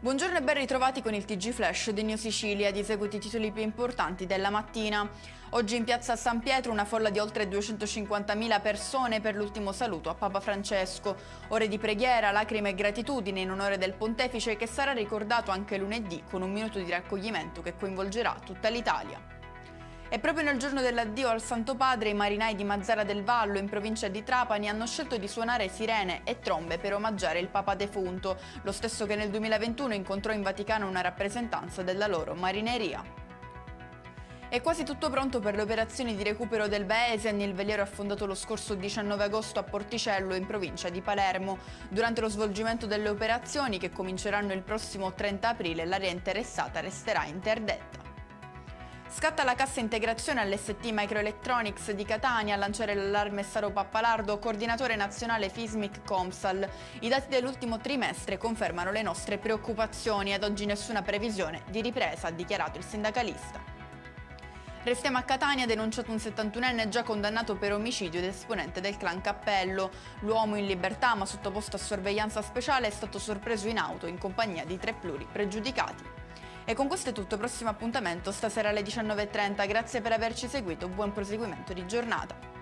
Buongiorno e ben ritrovati con il TG Flash di New Sicilia, di seguito i titoli più importanti della mattina. Oggi in piazza San Pietro una folla di oltre 250.000 persone per l'ultimo saluto a Papa Francesco. Ore di preghiera, lacrime e gratitudine in onore del pontefice che sarà ricordato anche lunedì con un minuto di raccoglimento che coinvolgerà tutta l'Italia. E proprio nel giorno dell'addio al Santo Padre, i marinai di Mazara del Vallo, in provincia di Trapani, hanno scelto di suonare sirene e trombe per omaggiare il Papa defunto, lo stesso che nel 2021 incontrò in Vaticano una rappresentanza della loro marineria. È quasi tutto pronto per le operazioni di recupero del Baesen. Il veliero affondato lo scorso 19 agosto a Porticello, in provincia di Palermo. Durante lo svolgimento delle operazioni, che cominceranno il prossimo 30 aprile, l'area interessata resterà interdetta. Scatta la cassa integrazione all'ST Microelectronics di Catania a lanciare l'allarme Saro Pappalardo, coordinatore nazionale FISMIC Comsal. I dati dell'ultimo trimestre confermano le nostre preoccupazioni. Ad oggi nessuna previsione di ripresa, ha dichiarato il sindacalista. Restiamo a Catania, denunciato un 71enne già condannato per omicidio ed esponente del clan Cappello. L'uomo in libertà ma sottoposto a sorveglianza speciale è stato sorpreso in auto in compagnia di 3 pluripregiudicati. E con questo è tutto, prossimo appuntamento stasera alle 19:30. Grazie per averci seguito, buon proseguimento di giornata.